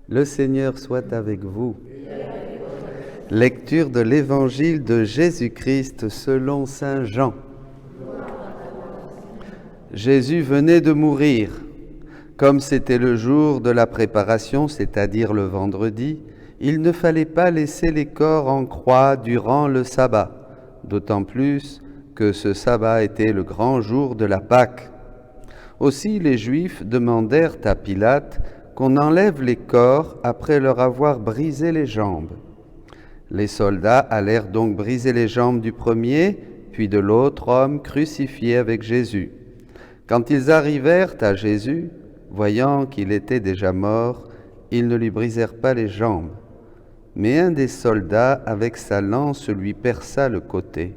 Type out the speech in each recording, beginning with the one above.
Le Seigneur soit avec vous. Lecture de l'Évangile de Jésus-Christ selon saint Jean. Jésus venait de mourir. Comme c'était le jour de la préparation, c'est-à-dire le vendredi, il ne fallait pas laisser les corps en croix durant le sabbat, d'autant plus que ce sabbat était le grand jour de la Pâque. Aussi les Juifs demandèrent à Pilate qu'on enlève les corps après leur avoir brisé les jambes. Les soldats allèrent donc briser les jambes du premier, puis de l'autre homme crucifié avec Jésus. Quand ils arrivèrent à Jésus, voyant qu'il était déjà mort, ils ne lui brisèrent pas les jambes. Mais un des soldats, avec sa lance, lui perça le côté.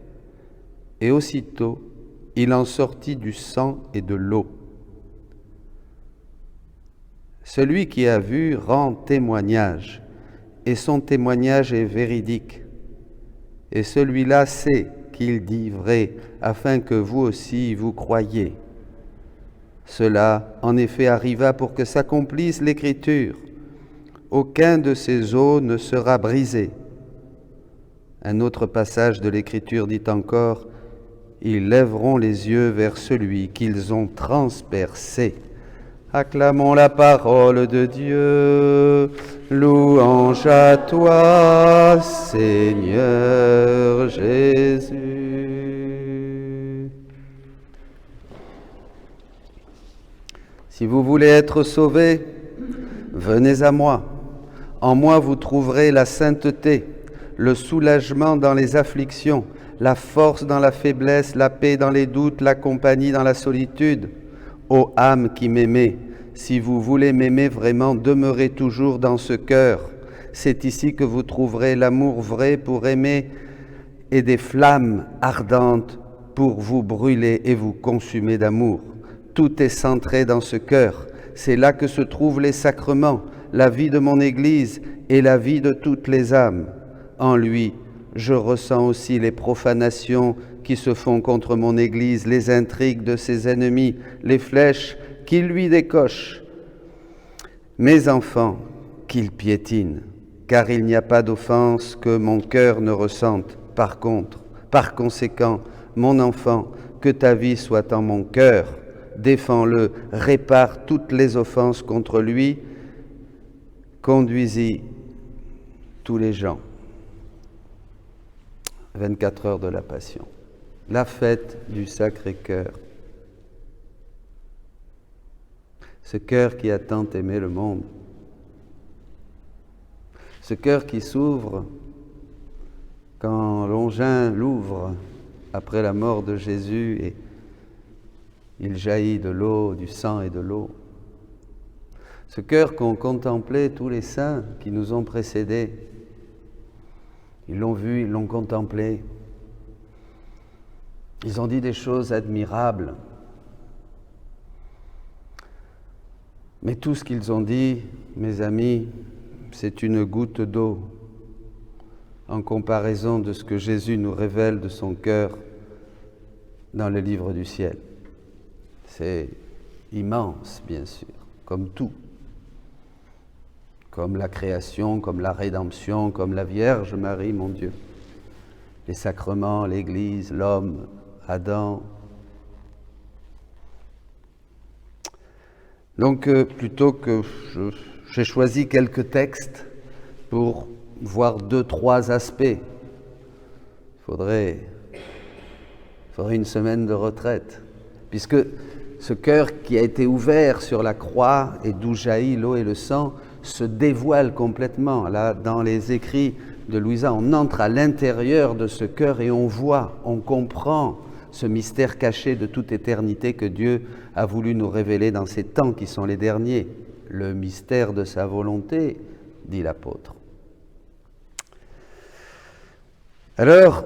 Et aussitôt, il en sortit du sang et de l'eau. Celui qui a vu rend témoignage, et son témoignage est véridique. Et celui-là sait qu'il dit vrai, afin que vous aussi vous croyiez. Cela, en effet, arriva pour que s'accomplisse l'Écriture. Aucun de ces os ne sera brisé. Un autre passage de l'Écriture dit encore, « Ils lèveront les yeux vers celui qu'ils ont transpercé. » Acclamons la parole de Dieu. Louange à toi, Seigneur Jésus. Si vous voulez être sauvés, venez à moi. En moi vous trouverez la sainteté, le soulagement dans les afflictions, la force dans la faiblesse, la paix dans les doutes, la compagnie dans la solitude. Ô âme qui m'aimez, si vous voulez m'aimer vraiment, demeurez toujours dans ce cœur. C'est ici que vous trouverez l'amour vrai pour aimer et des flammes ardentes pour vous brûler et vous consumer d'amour. Tout est centré dans ce cœur. C'est là que se trouvent les sacrements, la vie de mon Église et la vie de toutes les âmes. En lui, je ressens aussi les profanations qui se font contre mon Église, les intrigues de ses ennemis, les flèches qu'il lui décoche. Mes enfants, qu'il piétine, car il n'y a pas d'offense que mon cœur ne ressente. Par conséquent, mon enfant, que ta vie soit en mon cœur. Défends-le, répare toutes les offenses contre lui, conduis-y tous les gens. 24 heures de la Passion. La fête du Sacré-Cœur. Ce cœur qui a tant aimé le monde. Ce cœur qui s'ouvre quand Longin l'ouvre après la mort de Jésus et il jaillit de l'eau, du sang et de l'eau. Ce cœur qu'ont contemplé tous les saints qui nous ont précédés. Ils l'ont vu, ils l'ont contemplé. Ils ont dit des choses admirables. Mais tout ce qu'ils ont dit, mes amis, c'est une goutte d'eau en comparaison de ce que Jésus nous révèle de son cœur dans le livre du ciel. C'est immense, bien sûr, comme tout. Comme la création, comme la rédemption, comme la Vierge Marie, mon Dieu. Les sacrements, l'Église, l'homme, Adam. Donc, plutôt que j'ai choisi quelques textes pour voir 2-3 aspects. Il faudrait une semaine de retraite, puisque ce cœur qui a été ouvert sur la croix et d'où jaillit l'eau et le sang se dévoile complètement. Là, dans les écrits de Louisa, on entre à l'intérieur de ce cœur et on voit, on comprend ce mystère caché de toute éternité que Dieu a voulu nous révéler dans ces temps qui sont les derniers. Le mystère de sa volonté, dit l'apôtre. Alors,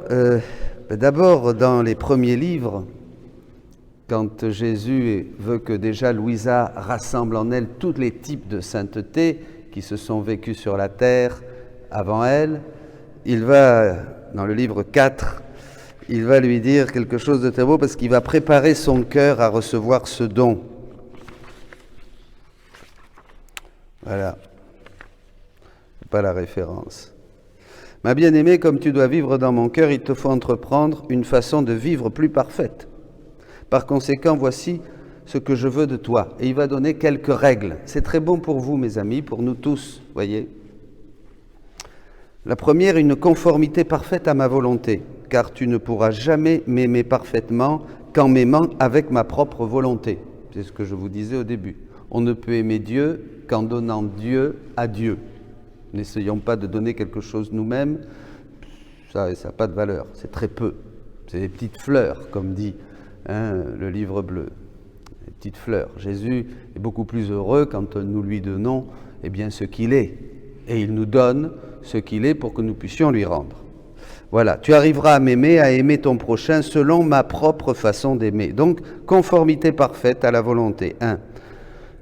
d'abord, dans les premiers livres, quand Jésus veut que déjà Louisa rassemble en elle tous les types de sainteté qui se sont vécus sur la terre avant elle, il va, dans le livre 4, il va lui dire quelque chose de très beau parce qu'il va préparer son cœur à recevoir ce don. Voilà. pas la référence. Ma bien-aimée, comme tu dois vivre dans mon cœur, il te faut entreprendre une façon de vivre plus parfaite. Par conséquent, voici ce que je veux de toi. Et il va donner quelques règles. C'est très bon pour vous, mes amis, pour nous tous, voyez. La première, une conformité parfaite à ma volonté, car tu ne pourras jamais m'aimer parfaitement qu'en m'aimant avec ma propre volonté. C'est ce que je vous disais au début. On ne peut aimer Dieu qu'en donnant Dieu à Dieu. N'essayons pas de donner quelque chose nous-mêmes, ça n'a pas de valeur, c'est très peu. C'est des petites fleurs, comme dit le livre bleu. Des petites fleurs. Jésus est beaucoup plus heureux quand nous lui donnons ce qu'il est. Et il nous donne ce qu'il est pour que nous puissions lui rendre. Voilà, tu arriveras à m'aimer, à aimer ton prochain selon ma propre façon d'aimer. Donc, conformité parfaite à la volonté. 1.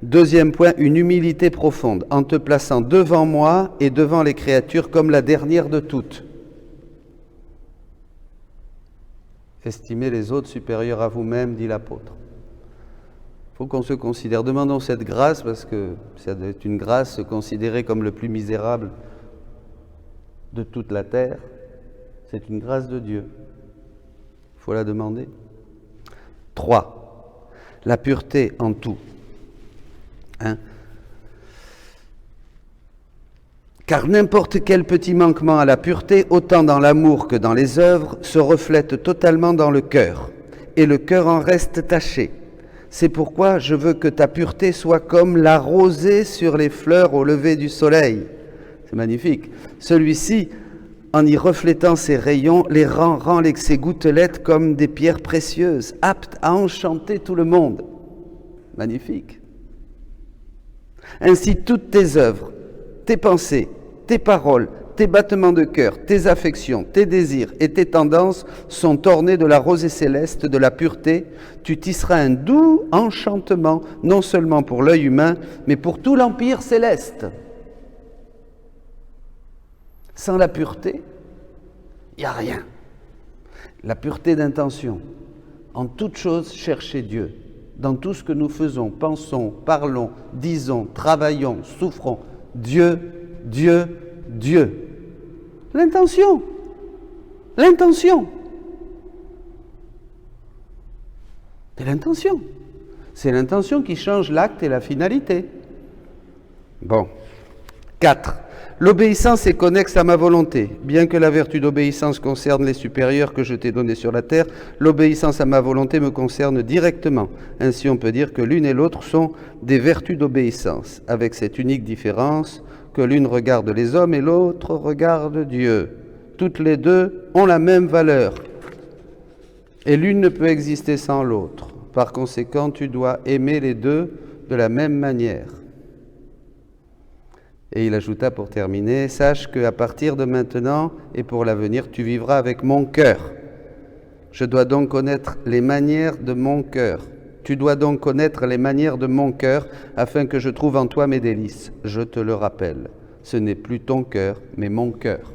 Deuxième point, une humilité profonde, en te plaçant devant moi et devant les créatures comme la dernière de toutes. Estimez les autres supérieurs à vous-même, dit l'apôtre. Il faut qu'on se considère. Demandons cette grâce, parce que c'est une grâce considérée comme le plus misérable de toute la terre. C'est une grâce de Dieu. Il faut la demander. 3. La pureté en tout. Car n'importe quel petit manquement à la pureté, autant dans l'amour que dans les œuvres, se reflète totalement dans le cœur, et le cœur en reste taché. C'est pourquoi je veux que ta pureté soit comme la rosée sur les fleurs au lever du soleil. C'est magnifique. Celui-ci, en y reflétant ses rayons, les rend ses gouttelettes comme des pierres précieuses, aptes à enchanter tout le monde. Magnifique. Ainsi, toutes tes œuvres, tes pensées, tes paroles, tes battements de cœur, tes affections, tes désirs et tes tendances sont ornés de la rosée céleste, de la pureté. Tu tisseras un doux enchantement, non seulement pour l'œil humain, mais pour tout l'empire céleste. Sans la pureté, il n'y a rien. La pureté d'intention. En toute chose, cherchez Dieu. Dans tout ce que nous faisons, pensons, parlons, disons, travaillons, souffrons, Dieu, Dieu, Dieu. L'intention. L'intention. C'est l'intention. C'est l'intention qui change l'acte et la finalité. Bon. 4. L'obéissance est connexe à ma volonté. Bien que la vertu d'obéissance concerne les supérieurs que je t'ai donnés sur la terre, l'obéissance à ma volonté me concerne directement. Ainsi, on peut dire que l'une et l'autre sont des vertus d'obéissance, avec cette unique différence que l'une regarde les hommes et l'autre regarde Dieu. Toutes les deux ont la même valeur, et l'une ne peut exister sans l'autre. Par conséquent, tu dois aimer les deux de la même manière. Et il ajouta pour terminer, « Sache qu'à partir de maintenant et pour l'avenir, tu vivras avec mon cœur. Je dois donc connaître les manières de mon cœur. Tu dois donc connaître les manières de mon cœur afin que je trouve en toi mes délices. Je te le rappelle, ce n'est plus ton cœur, mais mon cœur. »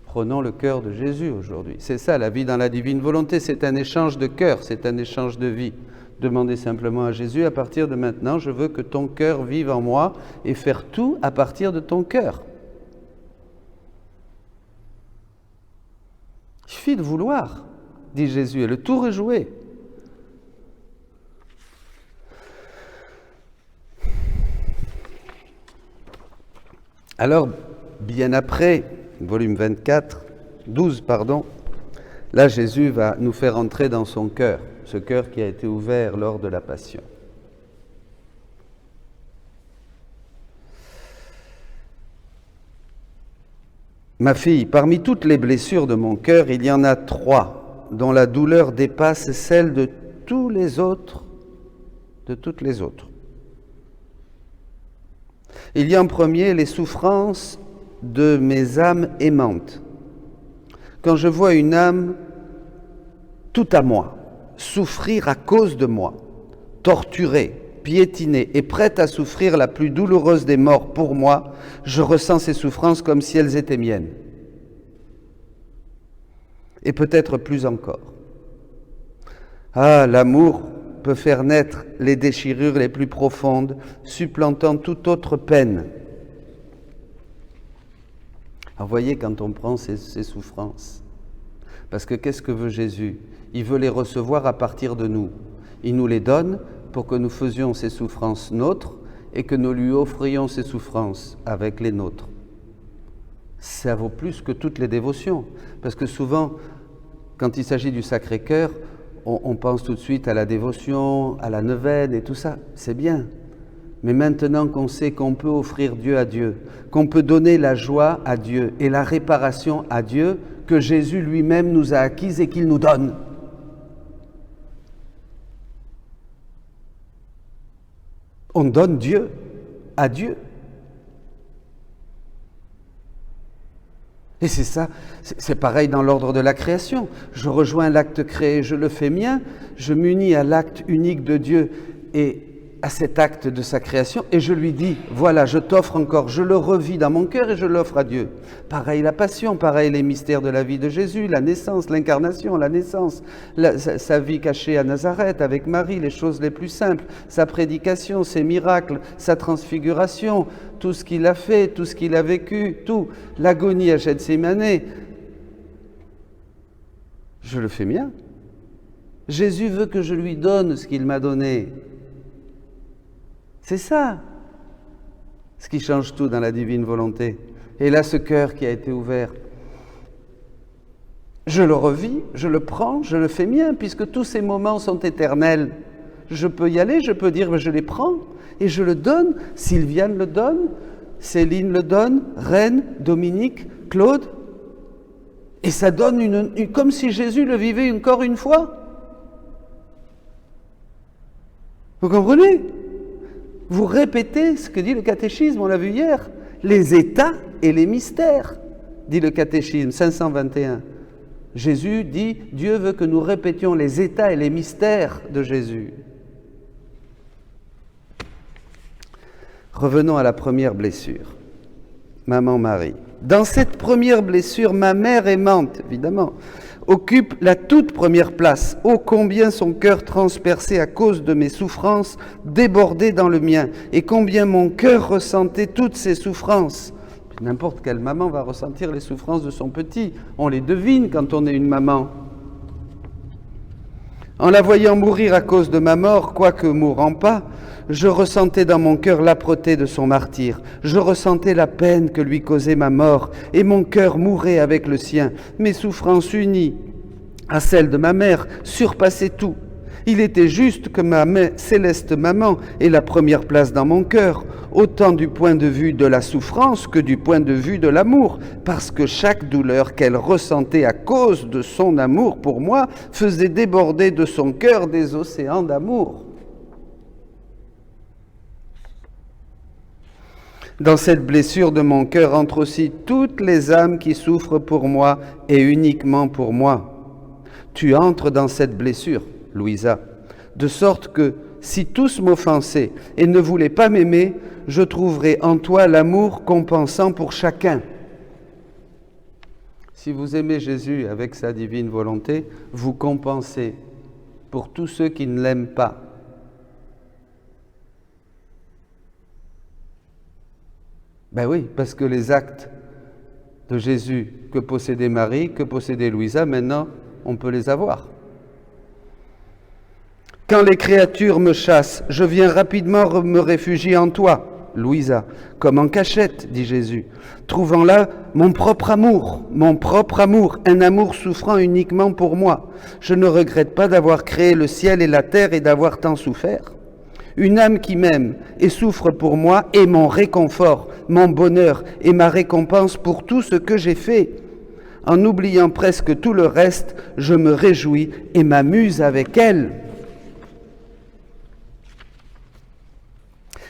Prenons le cœur de Jésus aujourd'hui. C'est ça, la vie dans la divine volonté, c'est un échange de cœur, c'est un échange de vie. Demandez simplement à Jésus, à partir de maintenant, je veux que ton cœur vive en moi et faire tout à partir de ton cœur. Il suffit de vouloir, dit Jésus, et le tour est joué. Alors, bien après, volume 12, là Jésus va nous faire entrer dans son cœur, ce cœur qui a été ouvert lors de la Passion. Ma fille, parmi toutes les blessures de mon cœur, il y en a 3 dont la douleur dépasse celle de toutes les autres. Il y a en premier les souffrances de mes âmes aimantes. Quand je vois une âme tout à moi, souffrir à cause de moi, torturée, piétinée et prête à souffrir la plus douloureuse des morts pour moi, je ressens ces souffrances comme si elles étaient miennes. Et peut-être plus encore. Ah, l'amour peut faire naître les déchirures les plus profondes, supplantant toute autre peine. Alors voyez quand on prend ces souffrances. Parce que qu'est-ce que veut Jésus? Il veut les recevoir à partir de nous. Il nous les donne pour que nous faisions ces souffrances nôtres et que nous lui offrions ces souffrances avec les nôtres. Ça vaut plus que toutes les dévotions. Parce que souvent, quand il s'agit du Sacré-Cœur, on pense tout de suite à la dévotion, à la neuvaine et tout ça. C'est bien. Mais maintenant qu'on sait qu'on peut offrir Dieu à Dieu, qu'on peut donner la joie à Dieu et la réparation à Dieu que Jésus lui-même nous a acquise et qu'il nous donne. On donne Dieu à Dieu. Et c'est ça, c'est pareil dans l'ordre de la création. Je rejoins l'acte créé, je le fais mien, je m'unis à l'acte unique de Dieu et à cet acte de sa création et je lui dis, voilà, je t'offre encore, je le revis dans mon cœur et je l'offre à Dieu. Pareil la passion, pareil les mystères de la vie de Jésus, la naissance, l'incarnation, la naissance, sa vie cachée à Nazareth avec Marie, les choses les plus simples, sa prédication, ses miracles, sa transfiguration, tout ce qu'il a fait, tout ce qu'il a vécu, tout, l'agonie à Gethsémane. Je le fais mien. Jésus veut que je lui donne ce qu'il m'a donné. C'est ça, ce qui change tout dans la divine volonté. Et là, ce cœur qui a été ouvert, je le revis, je le prends, je le fais mien, puisque tous ces moments sont éternels. Je peux y aller, je peux dire, je les prends et je le donne. Sylviane le donne, Céline le donne, Reine, Dominique, Claude. Et ça donne comme si Jésus le vivait encore une fois. Vous comprenez ? Vous répétez ce que dit le catéchisme, on l'a vu hier, les états et les mystères, dit le catéchisme 521. Jésus dit, Dieu veut que nous répétions les états et les mystères de Jésus. Revenons à la première blessure, Maman Marie. Dans cette première blessure, ma mère aimante, évidemment, occupe la toute première place. Ô combien son cœur transpercé à cause de mes souffrances débordait dans le mien, et combien mon cœur ressentait toutes ces souffrances. N'importe quelle maman va ressentir les souffrances de son petit. On les devine quand on est une maman. En la voyant mourir à cause de ma mort, quoique mourant pas, je ressentais dans mon cœur l'âpreté de son martyre. Je ressentais la peine que lui causait ma mort, et mon cœur mourait avec le sien. Mes souffrances unies à celles de ma mère surpassaient tout. Il était juste que ma céleste maman ait la première place dans mon cœur, autant du point de vue de la souffrance que du point de vue de l'amour, parce que chaque douleur qu'elle ressentait à cause de son amour pour moi faisait déborder de son cœur des océans d'amour. Dans cette blessure de mon cœur entrent aussi toutes les âmes qui souffrent pour moi et uniquement pour moi. Tu entres dans cette blessure, Louisa, de sorte que si tous m'offensaient et ne voulaient pas m'aimer, je trouverai en toi l'amour compensant pour chacun. Si vous aimez Jésus avec sa divine volonté, vous compensez pour tous ceux qui ne l'aiment pas. Ben oui, parce que les actes de Jésus que possédait Marie, que possédait Louisa, maintenant, on peut les avoir. Quand les créatures me chassent, je viens rapidement me réfugier en toi, Louisa, comme en cachette, dit Jésus, trouvant là mon propre amour, un amour souffrant uniquement pour moi. Je ne regrette pas d'avoir créé le ciel et la terre et d'avoir tant souffert. Une âme qui m'aime et souffre pour moi est mon réconfort, mon bonheur et ma récompense pour tout ce que j'ai fait. En oubliant presque tout le reste, je me réjouis et m'amuse avec elle.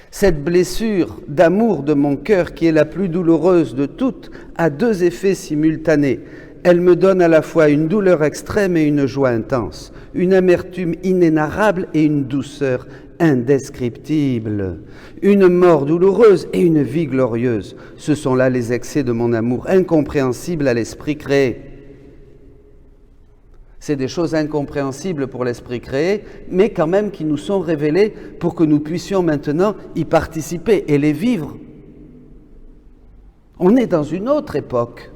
Cette blessure d'amour de mon cœur, qui est la plus douloureuse de toutes, a deux effets simultanés. Elle me donne à la fois une douleur extrême et une joie intense, une amertume inénarrable et une douceur indescriptible, une mort douloureuse et une vie glorieuse. Ce sont là les excès de mon amour, incompréhensibles à l'esprit créé. C'est des choses incompréhensibles pour l'esprit créé, mais quand même qui nous sont révélées pour que nous puissions maintenant y participer et les vivre. On est dans une autre époque.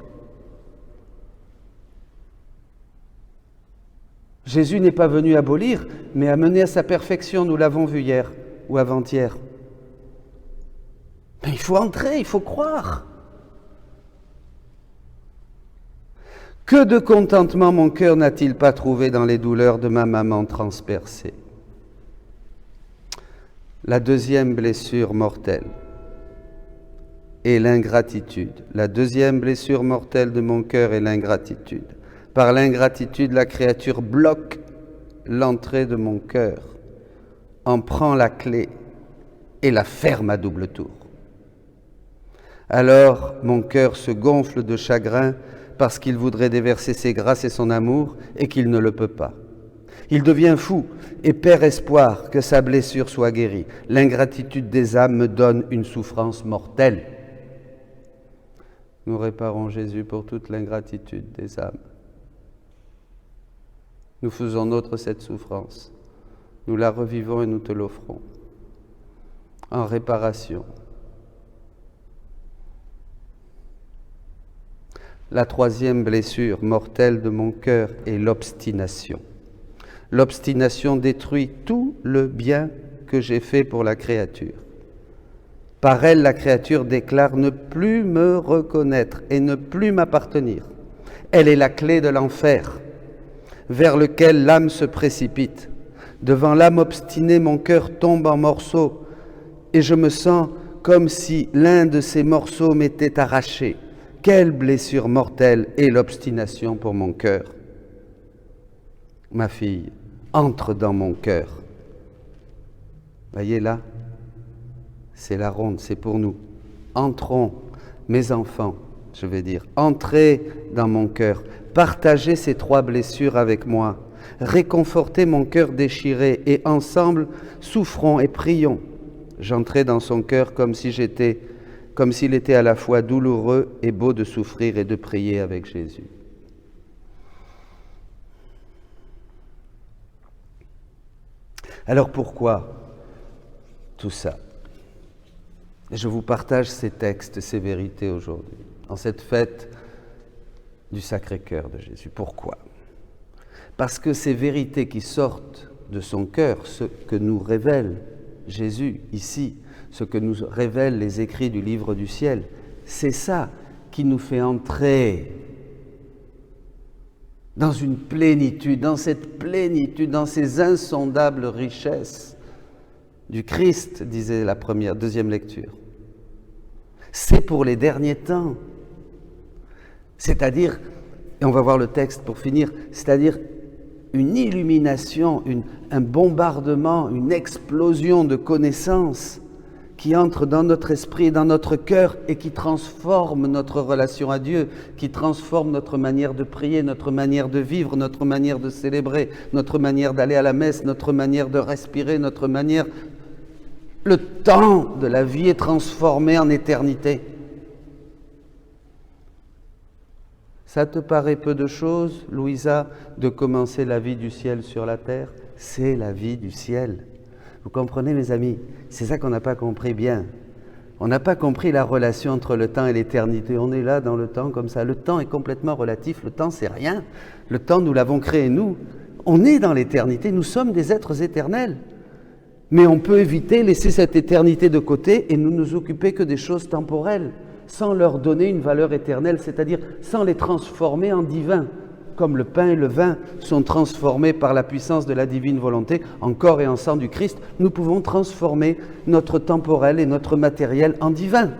Jésus n'est pas venu abolir, mais amener à sa perfection, nous l'avons vu hier ou avant-hier. Mais il faut entrer, il faut croire. Que de contentement mon cœur n'a-t-il pas trouvé dans les douleurs de ma maman transpercée. La deuxième blessure mortelle est l'ingratitude. La deuxième blessure mortelle de mon cœur est l'ingratitude. Par l'ingratitude, la créature bloque l'entrée de mon cœur, en prend la clé et la ferme à double tour. Alors mon cœur se gonfle de chagrin parce qu'il voudrait déverser ses grâces et son amour et qu'il ne le peut pas. Il devient fou et perd espoir que sa blessure soit guérie. L'ingratitude des âmes me donne une souffrance mortelle. Nous réparons Jésus pour toute l'ingratitude des âmes. Nous faisons nôtre cette souffrance. Nous la revivons et nous te l'offrons. En réparation. La troisième blessure mortelle de mon cœur est l'obstination. L'obstination détruit tout le bien que j'ai fait pour la créature. Par elle, la créature déclare ne plus me reconnaître et ne plus m'appartenir. Elle est la clé de l'enfer, vers lequel l'âme se précipite. Devant l'âme obstinée, mon cœur tombe en morceaux et je me sens comme si l'un de ces morceaux m'était arraché. Quelle blessure mortelle est l'obstination pour mon cœur. Ma fille, entre dans mon cœur. Voyez là, c'est la ronde, c'est pour nous. Entrons, mes enfants, je vais dire, entrez dans mon cœur. Partagez ces trois blessures avec moi. Réconfortez mon cœur déchiré et ensemble, souffrons et prions. J'entrai dans son cœur comme s'il était à la fois douloureux et beau de souffrir et de prier avec Jésus. Alors pourquoi tout ça? Je vous partage ces textes, ces vérités aujourd'hui, en cette fête du Sacré-Cœur de Jésus. Pourquoi? Parce que ces vérités qui sortent de son cœur, ce que nous révèle Jésus ici, ce que nous révèlent les écrits du livre du ciel, c'est ça qui nous fait entrer dans une plénitude, dans cette plénitude, dans ces insondables richesses du Christ, disait la deuxième lecture. C'est pour les derniers temps. C'est-à-dire, et on va voir le texte pour finir, c'est-à-dire une illumination, un bombardement, une explosion de connaissances qui entre dans notre esprit, dans notre cœur et qui transforme notre relation à Dieu, qui transforme notre manière de prier, notre manière de vivre, notre manière de célébrer, notre manière d'aller à la messe, notre manière de respirer, notre manière... Le temps de la vie est transformé en éternité. Ça te paraît peu de choses, Louisa, de commencer la vie du ciel sur la terre? C'est la vie du ciel. Vous comprenez, mes amis? C'est ça qu'on n'a pas compris bien. On n'a pas compris la relation entre le temps et l'éternité. On est là dans le temps comme ça. Le temps est complètement relatif. Le temps, c'est rien. Le temps, nous l'avons créé, nous. On est dans l'éternité. Nous sommes des êtres éternels. Mais on peut éviter, laisser cette éternité de côté et nous occuper que des choses temporelles, sans leur donner une valeur éternelle, c'est-à-dire sans les transformer en divin. Comme le pain et le vin sont transformés par la puissance de la divine volonté, en corps et en sang du Christ, nous pouvons transformer notre temporel et notre matériel en divin.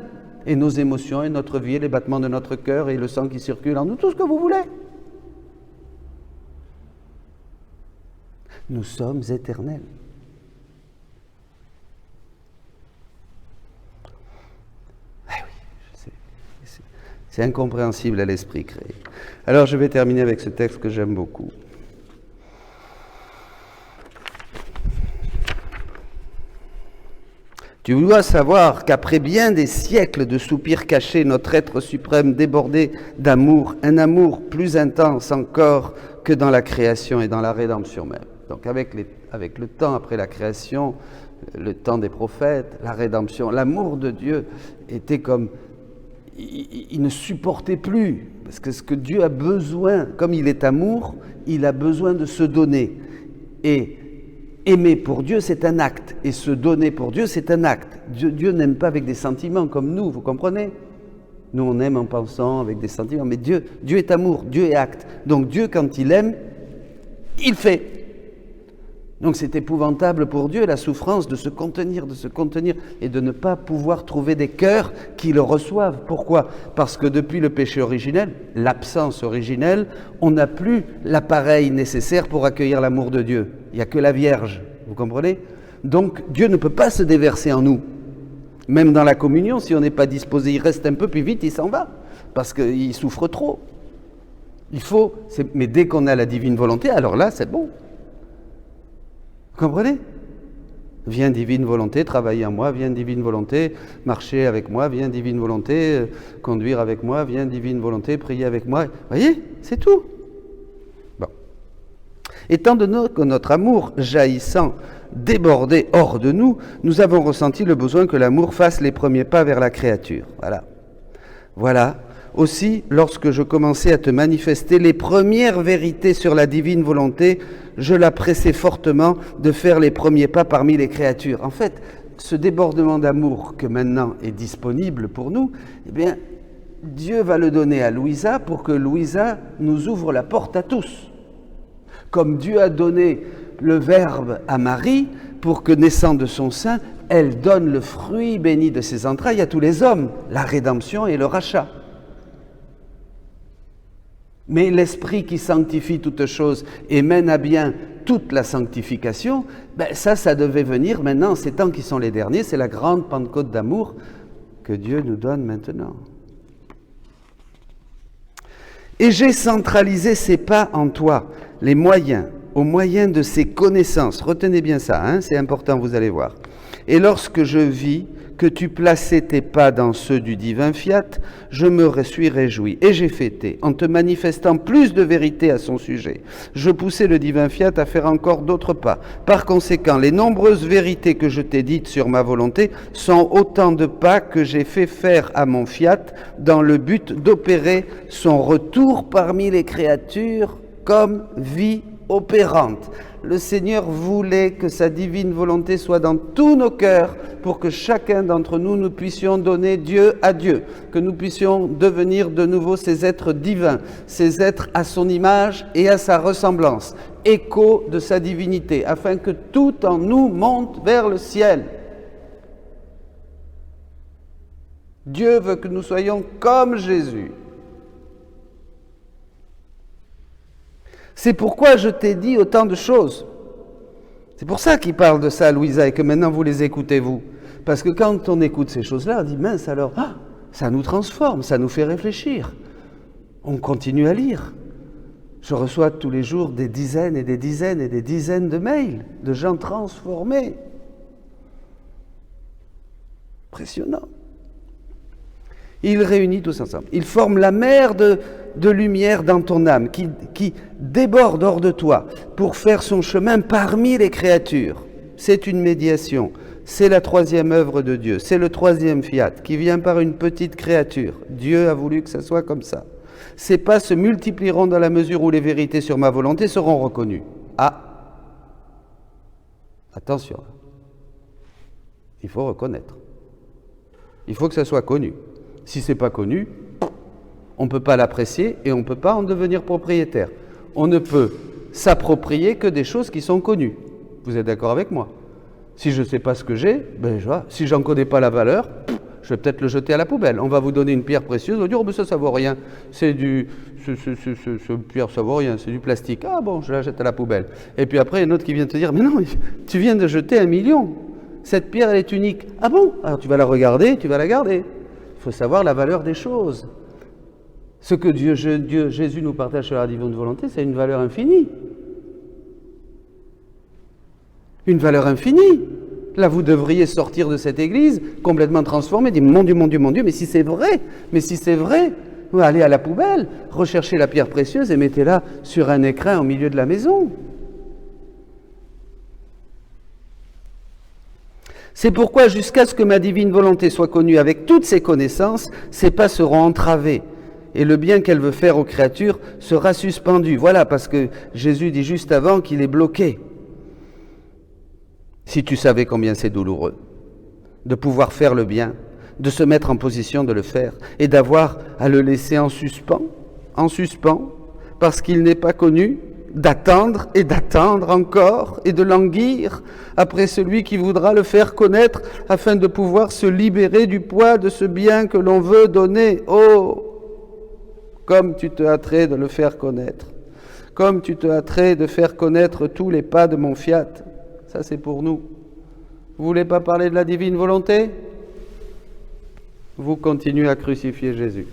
Et nos émotions et notre vie, et les battements de notre cœur et le sang qui circule en nous, tout ce que vous voulez. Nous sommes éternels. C'est incompréhensible à l'esprit créé. Alors je vais terminer avec ce texte que j'aime beaucoup. Tu dois savoir qu'après bien des siècles de soupirs cachés, notre être suprême débordé d'amour, un amour plus intense encore que dans la création et dans la rédemption même. Donc avec le temps après la création, le temps des prophètes, la rédemption, l'amour de Dieu était comme... il ne supportait plus, parce que ce que Dieu a besoin, comme il est amour, il a besoin de se donner. Et aimer pour Dieu, c'est un acte, et se donner pour Dieu, c'est un acte. Dieu n'aime pas avec des sentiments comme nous, vous comprenez? Nous, on aime en pensant avec des sentiments, mais Dieu est amour, Dieu est acte. Donc Dieu, quand il aime, il fait. Donc c'est épouvantable pour Dieu, la souffrance de se contenir et de ne pas pouvoir trouver des cœurs qui le reçoivent. Pourquoi? Parce que depuis le péché originel, l'absence originelle, on n'a plus l'appareil nécessaire pour accueillir l'amour de Dieu. Il n'y a que la Vierge, vous comprenez? Donc Dieu ne peut pas se déverser en nous. Même dans la communion, si on n'est pas disposé, il reste un peu, puis vite il s'en va, parce qu'il souffre trop. Mais dès qu'on a la divine volonté, alors là c'est bon. Vous comprenez? Viens divine volonté, travailler en moi, viens divine volonté, marcher avec moi, viens divine volonté, conduire avec moi, viens divine volonté, prier avec moi. Vous voyez, c'est tout. Bon. Étant donné que notre amour jaillissant, débordé hors de nous, nous avons ressenti le besoin que l'amour fasse les premiers pas vers la créature. Voilà. Aussi, lorsque je commençais à te manifester les premières vérités sur la divine volonté, je la pressais fortement de faire les premiers pas parmi les créatures. En fait, ce débordement d'amour que maintenant est disponible pour nous, eh bien, Dieu va le donner à Louisa pour que Louisa nous ouvre la porte à tous. Comme Dieu a donné le Verbe à Marie pour que, naissant de son sein, elle donne le fruit béni de ses entrailles à tous les hommes, la rédemption et le rachat. Mais l'Esprit qui sanctifie toutes choses et mène à bien toute la sanctification, ça devait venir maintenant, ces temps qui sont les derniers, c'est la grande Pentecôte d'amour que Dieu nous donne maintenant. Et j'ai centralisé ces pas en toi, les moyens, au moyen de ces connaissances. Retenez bien ça, c'est important, vous allez voir. Et lorsque je vis que tu plaçais tes pas dans ceux du divin fiat, je me suis réjoui et j'ai fêté, en te manifestant plus de vérité à son sujet. Je poussais le divin fiat à faire encore d'autres pas. Par conséquent, les nombreuses vérités que je t'ai dites sur ma volonté sont autant de pas que j'ai fait faire à mon fiat dans le but d'opérer son retour parmi les créatures comme vie opérante. Le Seigneur voulait que sa divine volonté soit dans tous nos cœurs pour que chacun d'entre nous, nous puissions donner Dieu à Dieu, que nous puissions devenir de nouveau ces êtres divins, ces êtres à son image et à sa ressemblance, écho de sa divinité, afin que tout en nous monte vers le ciel. Dieu veut que nous soyons comme Jésus. C'est pourquoi je t'ai dit autant de choses. C'est pour ça qu'il parle de ça, Louisa, et que maintenant vous les écoutez, vous. Parce que quand on écoute ces choses-là, on dit, mince alors, ça nous transforme, ça nous fait réfléchir. On continue à lire. Je reçois tous les jours des dizaines et des dizaines et des dizaines de mails de gens transformés. Impressionnant. Il réunit tous ensemble. Il forme la mer de lumière dans ton âme qui déborde hors de toi pour faire son chemin parmi les créatures. C'est une médiation. C'est la troisième œuvre de Dieu. C'est le troisième fiat qui vient par une petite créature. Dieu a voulu que ça soit comme ça. Ces pas se multiplieront dans la mesure où les vérités sur ma volonté seront reconnues. Attention. Il faut reconnaître. Il faut que ça soit connu. Si ce n'est pas connu, on ne peut pas l'apprécier et on ne peut pas en devenir propriétaire. On ne peut s'approprier que des choses qui sont connues. Vous êtes d'accord avec moi? Si je ne sais pas ce que j'ai, si je n'en connais pas la valeur, je vais peut-être le jeter à la poubelle. On va vous donner une pierre précieuse, on va dire, mais ça ne vaut rien. Pierre, ça vaut rien, c'est du plastique. Ah bon, je la jette à la poubelle. Et puis après, il y a un autre qui vient te dire, mais non, tu viens de jeter 1 million. Cette pierre, elle est unique. Ah bon? Alors tu vas la regarder, tu vas la garder. Il faut savoir la valeur des choses. Ce que Jésus nous partage sur la divine volonté, c'est une valeur infinie. Une valeur infinie. Là, vous devriez sortir de cette église complètement transformé, dire mon Dieu, mon Dieu, mon Dieu, mais si c'est vrai, allez à la poubelle, recherchez la pierre précieuse et mettez-la sur un écrin au milieu de la maison. C'est pourquoi, jusqu'à ce que ma divine volonté soit connue avec toutes ses connaissances, ses pas seront entravés. Et le bien qu'elle veut faire aux créatures sera suspendu. Voilà, parce que Jésus dit juste avant qu'il est bloqué. Si tu savais combien c'est douloureux de pouvoir faire le bien, de se mettre en position de le faire, et d'avoir à le laisser en suspens, parce qu'il n'est pas connu, d'attendre et d'attendre encore, et de languir après celui qui voudra le faire connaître, afin de pouvoir se libérer du poids de ce bien que l'on veut donner. Oh, comme tu te hâterais de le faire connaître, comme tu te hâterais de faire connaître tous les pas de mon fiat. Ça, c'est pour nous. Vous voulez pas parler de la divine volonté? Vous continuez à crucifier Jésus.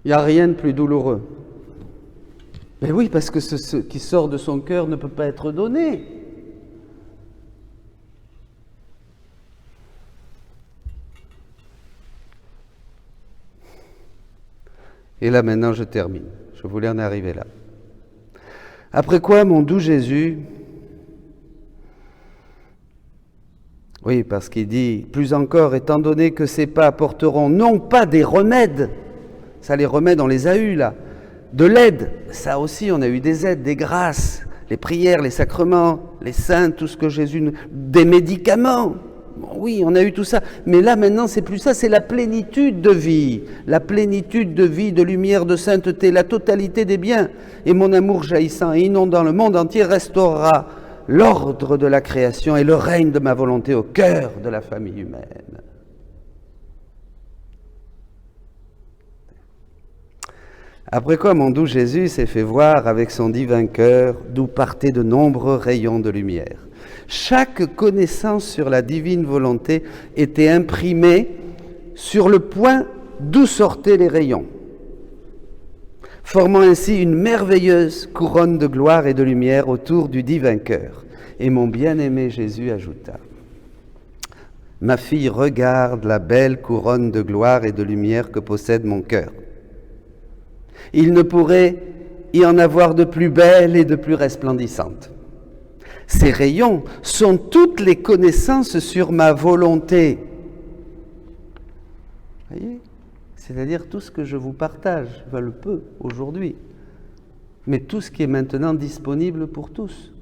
Il n'y a rien de plus douloureux. Mais oui, parce que ce qui sort de son cœur ne peut pas être donné. Et là, maintenant, je termine. Je voulais en arriver là. Après quoi, mon doux Jésus, oui, parce qu'il dit, plus encore, étant donné que ces pas apporteront non pas des remèdes, ça les remèdes on les a eus là, de l'aide, ça aussi on a eu des aides, des grâces, les prières, les sacrements, les saints, tout ce que Jésus, des médicaments, bon, oui on a eu tout ça, mais là maintenant c'est plus ça, c'est la plénitude de vie, de lumière, de sainteté, la totalité des biens, et mon amour jaillissant et inondant le monde entier restaurera l'ordre de la création et le règne de ma volonté au cœur de la famille humaine. Après quoi, mon doux Jésus s'est fait voir avec son divin cœur, d'où partaient de nombreux rayons de lumière. Chaque connaissance sur la divine volonté était imprimée sur le point d'où sortaient les rayons, formant ainsi une merveilleuse couronne de gloire et de lumière autour du divin cœur. Et mon bien-aimé Jésus ajouta, « Ma fille, regarde la belle couronne de gloire et de lumière que possède mon cœur. Il ne pourrait y en avoir de plus belle et de plus resplendissante. Ces rayons sont toutes les connaissances sur ma volonté. » Voyez ? C'est-à-dire tout ce que je vous partage, le peu aujourd'hui, mais tout ce qui est maintenant disponible pour tous.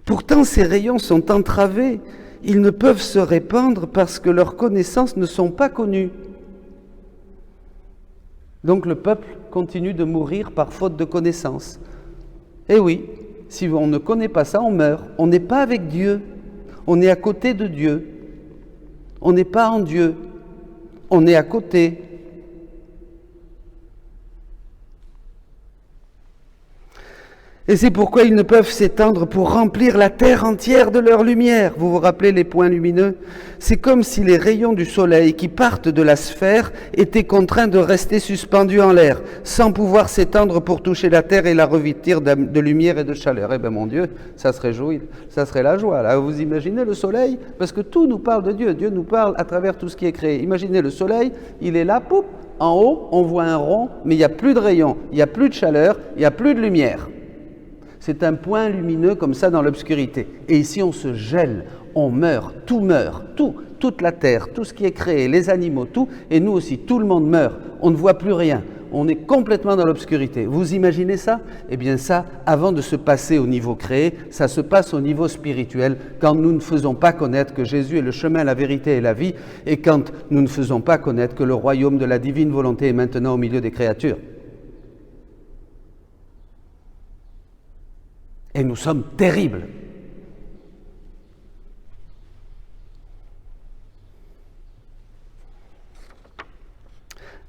Pourtant, ces rayons sont entravés, ils ne peuvent se répandre parce que leurs connaissances ne sont pas connues. Donc le peuple continue de mourir par faute de connaissances. Eh oui, si on ne connaît pas ça, on meurt. On n'est pas avec Dieu, on est à côté de Dieu. On n'est pas en Dieu. On est à côté. Et c'est pourquoi ils ne peuvent s'étendre pour remplir la terre entière de leur lumière. Vous vous rappelez les points lumineux? C'est comme si les rayons du soleil qui partent de la sphère étaient contraints de rester suspendus en l'air, sans pouvoir s'étendre pour toucher la terre et la revêtir de lumière et de chaleur. Eh bien mon Dieu, ça serait la joie. Là, vous imaginez le soleil? Parce que tout nous parle de Dieu. Dieu nous parle à travers tout ce qui est créé. Imaginez le soleil, il est là, poup, en haut, on voit un rond, mais il n'y a plus de rayons, il n'y a plus de chaleur, il n'y a plus de lumière. C'est un point lumineux comme ça dans l'obscurité. Et ici, on se gèle, on meurt, toute la terre, tout ce qui est créé, les animaux, tout, et nous aussi, tout le monde meurt. On ne voit plus rien. On est complètement dans l'obscurité. Vous imaginez ça? Eh bien ça, avant de se passer au niveau créé, ça se passe au niveau spirituel, quand nous ne faisons pas connaître que Jésus est le chemin, la vérité et la vie, et quand nous ne faisons pas connaître que le royaume de la divine volonté est maintenant au milieu des créatures. Et nous sommes terribles.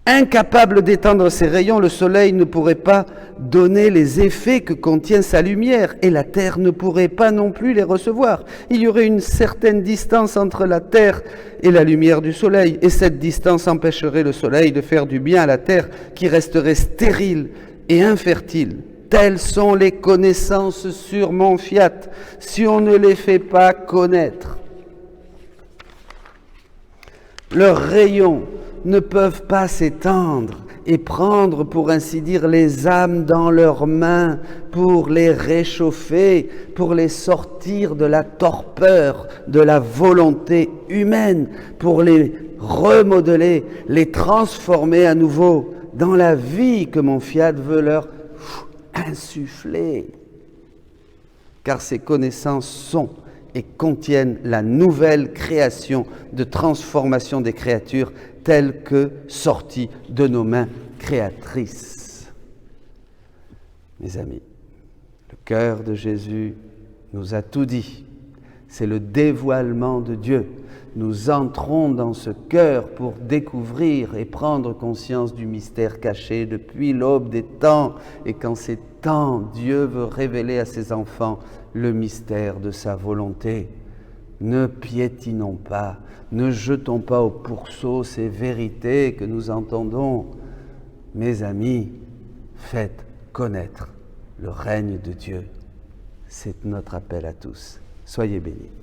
Incapable d'étendre ses rayons, le soleil ne pourrait pas donner les effets que contient sa lumière, et la terre ne pourrait pas non plus les recevoir. Il y aurait une certaine distance entre la terre et la lumière du soleil, et cette distance empêcherait le soleil de faire du bien à la terre, qui resterait stérile et infertile. Telles sont les connaissances sur mon fiat, si on ne les fait pas connaître. Leurs rayons ne peuvent pas s'étendre et prendre, pour ainsi dire, les âmes dans leurs mains pour les réchauffer, pour les sortir de la torpeur, de la volonté humaine, pour les remodeler, les transformer à nouveau dans la vie que mon fiat veut leur insuffler. Car ces connaissances sont et contiennent la nouvelle création de transformation des créatures telles que sorties de nos mains créatrices. Mes amis, le cœur de Jésus nous a tout dit. C'est le dévoilement de Dieu. Nous entrons dans ce cœur pour découvrir et prendre conscience du mystère caché depuis l'aube des temps. Et qu'en ces temps, Dieu veut révéler à ses enfants le mystère de sa volonté. Ne piétinons pas, ne jetons pas au pourceau ces vérités que nous entendons. Mes amis, faites connaître le règne de Dieu. C'est notre appel à tous. Soyez bénis.